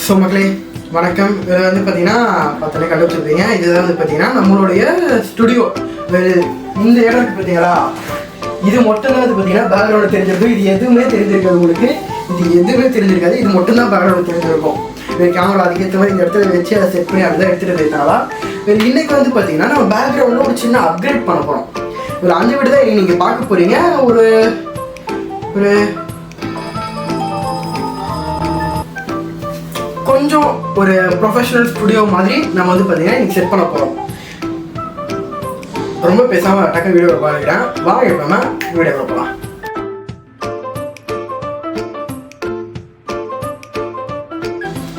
So மக்களே வணக்கம். இது வந்து பார்த்தீங்கன்னா பத்தனை கண்டுபிடிச்சிருப்பீங்க. இதுதான் வந்து பார்த்தீங்கன்னா நம்மளுடைய ஸ்டுடியோ. இந்த இடம் இருக்குது பார்த்தீங்களா, இது மட்டும் தான் வந்து பார்த்தீங்கன்னா பேக்ரவுண்ட் தெரிஞ்சிருக்கும். இது எதுவுமே தெரிஞ்சிருக்காது உங்களுக்கு, இது எதுவுமே தெரிஞ்சிருக்காது. இது மட்டும் தான் பேக்ரவுண்ட் தெரிஞ்சிருக்கும். கேமரா அதுக்கேற்ற மாதிரி இந்த இடத்துல வச்சு அதை செட் பண்ணி அப்படிதான் எடுத்துகிட்டு போயிருந்தாங்களா. இன்னைக்கு வந்து பார்த்தீங்கன்னா நம்ம பேக்ரவுண்டில் ஒரு சின்ன அப்கிரேட் பண்ண போகிறோம். ஒரு 5 வீடு தான் நீங்கள் பார்க்க போகிறீங்க. ஒரு கொஞ்சம் ஒரு ப்ரொஃபஷனல் ஸ்டுடியோ மாதிரி நம்ம வந்து பார்த்தீங்கன்னா இன்னைக்கு செட் பண்ண போகிறோம். ரொம்ப பேசாமல் டக்குனு வீடியோ பார்க்குறேன். வாங்க எப்போமா வீடியோ பார்க்கலாம்.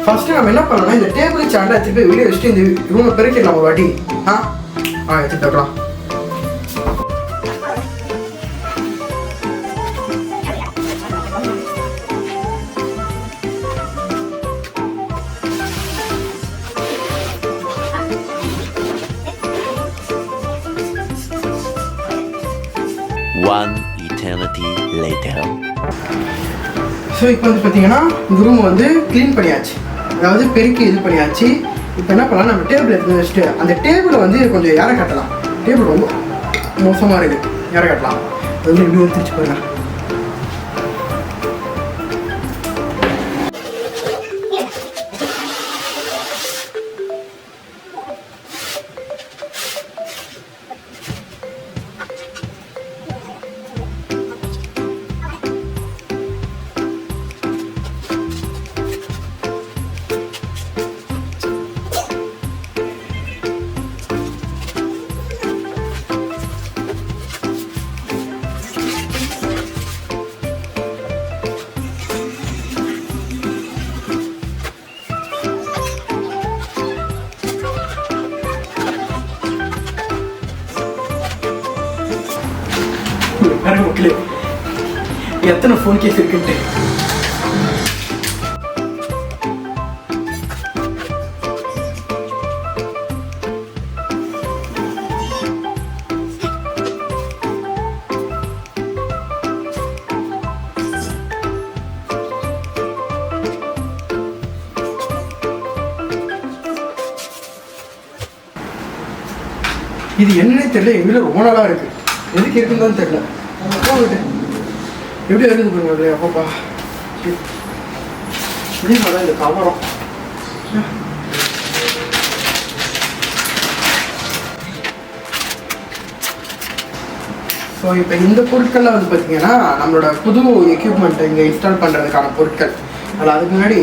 ஃபர்ஸ்ட்டு நம்ம என்ன பண்ணலாம், இந்த டேபிள் சேண்டை எடுத்துட்டு போய் வெளியே வச்சுட்டு இந்த ரூமை பெருக்கிடலாம் ஒரு வாட்டி. எடுத்துட்டு வைக்கலாம். One eternity later. ஸோ இப்போ வந்து பார்த்தீங்கன்னா இந்த ரூம் வந்து க்ளீன் பண்ணியாச்சு, அதாவது பெருக்கி இது பண்ணியாச்சு. இப்போ என்ன பண்ணலாம், நம்ம டேபிள் எடுத்து வச்சுட்டு அந்த டேபிளை வந்து கொஞ்சம் இற கட்டலாம். டேபிள் ரொம்ப மோசமாக இருக்குது, இற கட்டலாம். அது வந்து எப்படி ஒத்துச்சு போயிடலாம். மக்களே எத்தனை ஃபோன் கேஸ் இருக்குன்ட்டு. இது என்னன்னே தெரியல, எங்க வீட்டில் ரொம்ப நாளாக இருக்கு. எதுக்கு இருக்குன்னு தான் தெரியல. எப்படி இருக்குது பாருங்க. அப்பப்பா இதே மாதிரி இந்த கவரம். ஸோ இப்போ இந்த பொருட்கள்லாம் வந்து பார்த்தீங்கன்னா நம்மளோட புது எக்யூப்மெண்ட் இங்கே இன்ஸ்டால் பண்ணுறதுக்கான பொருட்கள். அதில் அதுக்கு முன்னாடி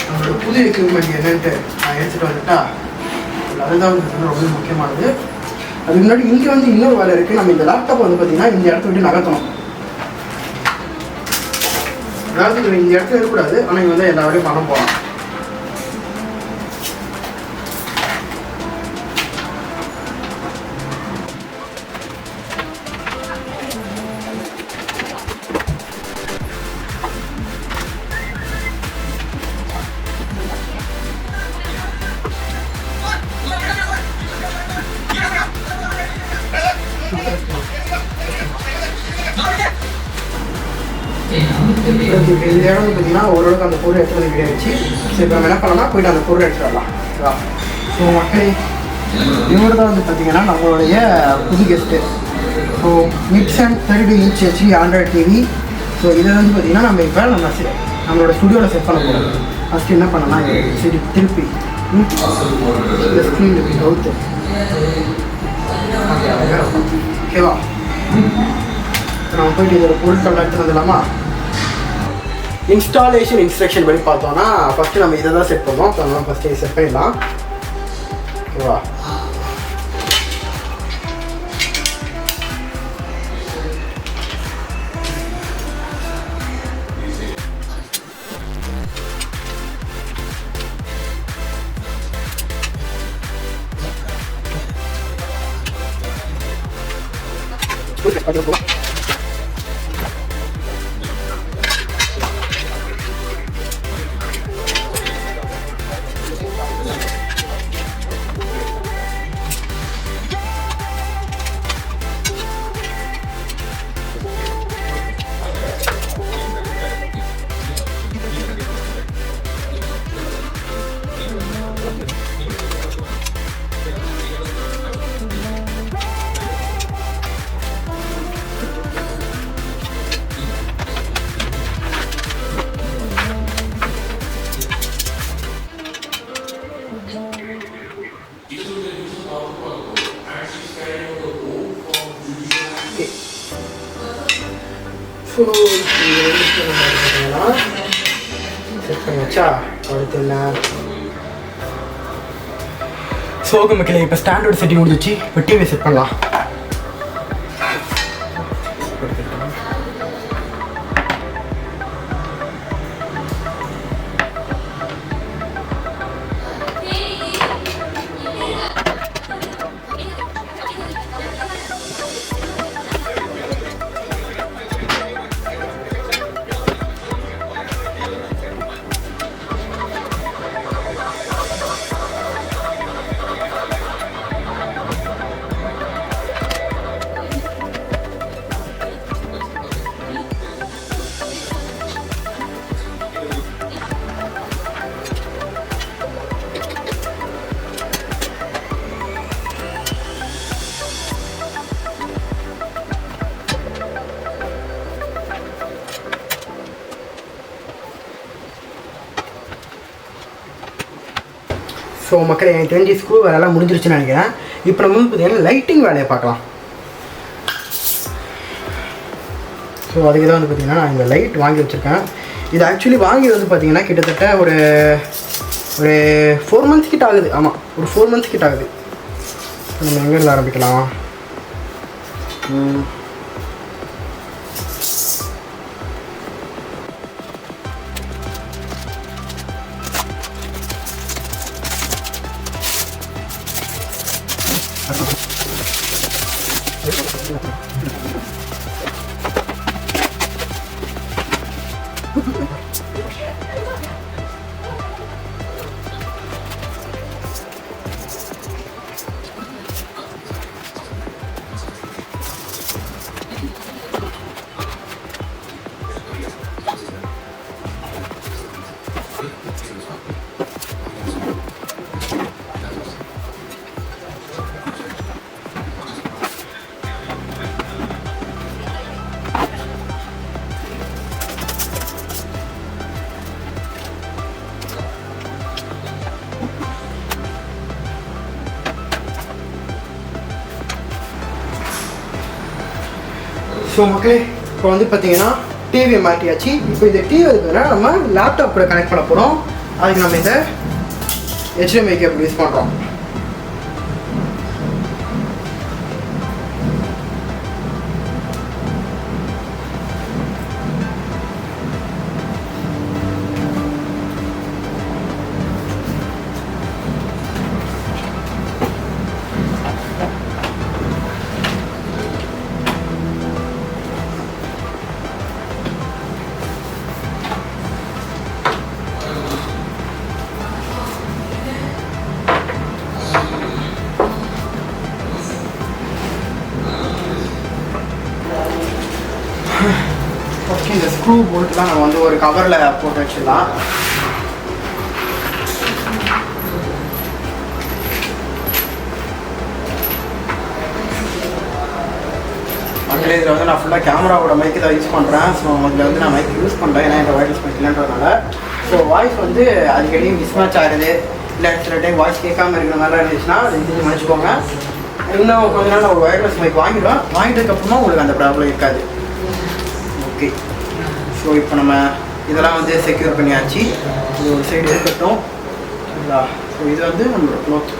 நம்மளோட புது எக்யூப்மெண்ட் என்னன்ட்டு நான் எடுத்துகிட்டு வந்துட்டா அதுதான் வந்து ரொம்ப முக்கியமானது. அதுக்கு முன்னாடி இங்கே வந்து இன்னொரு வேலை இருக்குது. நம்ம இந்த லேப்டாப் வந்து பார்த்தீங்கன்னா இந்த இடத்த விட்டு நகர்த்தணும். அதாவது இந்த இடத்துல இருக்கக்கூடாது, ஆனால் இங்கே வந்து எல்லா வேலையும் பண்ண போகலாம். இந்த இடம் வந்து பார்த்தீங்கன்னா ஓரளவுக்கு அந்த பொருள் எடுத்து வந்து கிடையாச்சு. ஸோ இப்போ நம்ம என்ன பண்ணலாம், போயிட்டு அந்த பொருள் எடுத்துட்டு வரலாம். ஸோ மக்களே இவர் தான் வந்து பார்த்தீங்கன்னா நம்மளுடைய புது கெஸ்ட்டு. ஸோ மிக்சன் 32 inch HD Android TV. So இதை வந்து பார்த்தீங்கன்னா நம்ம இப்போ நம்மளோட ஸ்டுடியோவில் செட் பண்ண போகிறோம். ஃபஸ்ட்டு என்ன பண்ணலாம், சரி திருப்பி இந்த ஸ்க்ரீன் கவுத்து ஓகேவா. நம்ம போயிட்டு இதோட பொருட்கள் எடுத்துட்டு வந்துடலாமா. இன்ஸ்டாலேஷன் இன்ஸ்ட்ரக்ஷன் படி பார்த்தோம்னா ஃபஸ்ட்டு நம்ம இதை தான் செட் பண்ணுவோம். ஸோ நம்ம ஃபஸ்ட்டு இதை செட் பண்ணிடலாம். ஓகேவா. ஸோ பார்த்தீங்கன்னா செட் பண்ணி வச்சா அடுத்து என்ன சோக மக்களே இப்போ ஸ்டாண்டர்ட் செட்டிங் முடிஞ்சிச்சு இப்போ டிவி செட் பண்ணலாம். ஸோ மக்கள் எனக்கு தெரிஞ்சு ஸ்க்ரூ வேலையெல்லாம் முடிஞ்சிருச்சுன்னு நினைக்கிறேன். இப்போ நம்ம வந்து பார்த்தீங்கன்னா லைட்டிங் வேலையை பார்க்கலாம். ஸோ அதுக்கு தான் வந்து பார்த்திங்கன்னா நான் இந்த லைட் வாங்கி வச்சுருக்கேன். இது ஆக்சுவலி வாங்கி வந்து பார்த்திங்கன்னா கிட்டத்தட்ட ஒரு 4 months கிட்ட ஆகுது. ஆமாம், ஒரு 4 months கிட்ட ஆகுது. நம்ம எங்கேருந்து ஆரம்பிக்கலாம்? ஸோ மக்களே இப்போ வந்து பார்த்தீங்கன்னா டிவியை மாட்டியாச்சு. இப்போ இந்த டிவி இருக்குதுன்னா நம்ம லேப்டாப் கூட கனெக்ட் பண்ண போகிறோம். அதுக்கு நம்ம இந்த HDMI கேபிள் யூஸ் பண்ணுறோம். ஓகே, இந்த ஸ்க்ரூ போல்ட்லாம் நம்ம வந்து ஒரு கவரில் போட்டு வச்சிடலாம். அதில் இதில் வந்து நான் ஃபுல்லாக கேமராவோட மைக்கு தான் யூஸ் பண்ணுறேன். ஸோ அதில் வந்து நான் மைக் யூஸ் பண்ணுறேன், ஏன்னா இந்த ஒயர்லெஸ் மைக் இல்லைன்றதுனால. ஸோ வாய்ஸ் வந்து அடிக்கடி மிஸ்மேட்ச் ஆகுது, இல்லை சில டைம் வாய்ஸ் கேட்காம இருக்கிற மாதிரிலாம் இருந்துச்சுன்னா அது இது மன்னிச்சுக்கோங்க. இன்னும் கொஞ்ச நாள் நான் ஒரு ஒயர்லெஸ் மைக் வாங்கிடுவேன். வாங்கிட்டதுக்கப்புறமா உங்களுக்கு அந்த ப்ராப்ளம் இருக்காது. ஓகே, ஸோ இப்போ நம்ம இதெல்லாம் வந்து செக்யூர் பண்ணியாச்சு. இது ஒரு சைடு இருக்கட்டும். சரிங்களா? ஸோ இது வந்து நம்மளோட க்ளோத்.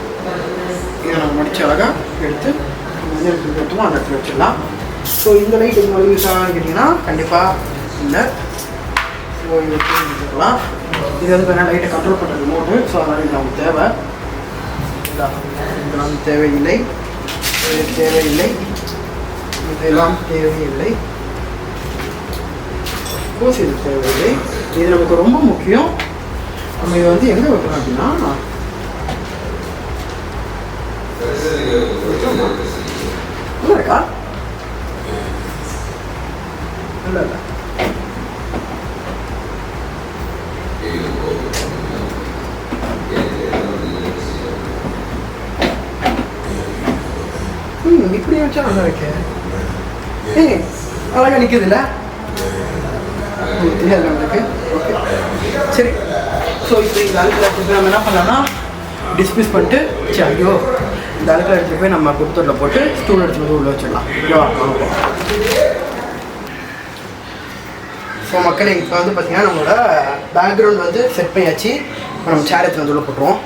இதை நம்ம முடிச்ச அழகாக எடுத்து எந்த இடத்துல எடுத்துமோ அந்த இடத்துல வச்சிடலாம். ஸோ இந்த லைட் எங்கே யூஸ் ஆகலான்னு கேட்டிங்கன்னா கண்டிப்பாக இல்லை. ஸோ இது வச்சுக்கலாம். இது வந்து வேணால் லைட்டை கண்ட்ரோல் பண்ணுற ரிமோட்டு. ஸோ அதனால் இது நமக்கு தேவை. இதெல்லாம் தேவையில்லை, இது தேவையில்லை, இதெல்லாம் தேவையில்லை. கோஸ் இது தேவையில்லை. இது நமக்கு ரொம்ப முக்கியம். நம்ம இதை வந்து எங்கே வைக்கணும் அப்படின்னா நல்லா இருக்கா? இல்லை இல்லை, இப்படி வச்சா நல்லா இருக்கு. அழகா நிற்குதுல்ல? தெரியாது நம்மளுக்கு. ஓகே, சரி. ஸோ இப்போ இந்த அழுக்கில் நம்ம என்ன பண்ணலாம்னா டிஸ்மிஸ் பண்ணிட்டு ஐயோ இந்த அழுக்கில் எடுத்துகிட்டு போய் நம்ம குடுத்தூரில் போட்டு ஸ்டூல் எடுத்துகிட்டு வந்து உள்ளே வச்சிடலாம். ஓகேவா? ஸோ மக்களே இப்போ வந்து பார்த்தீங்கன்னா நம்மளோட பேக்ரவுண்ட் வந்து செட் பண்ணியாச்சு. இப்போ நம்ம சேர் எடுத்து வந்து உள்ள போட்டுருவோம்.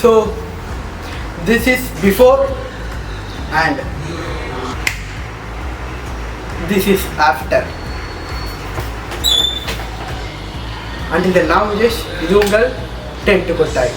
So this is before and this is after. Until then, now, இது உங்கள் டென்ட் கொட்டாய்.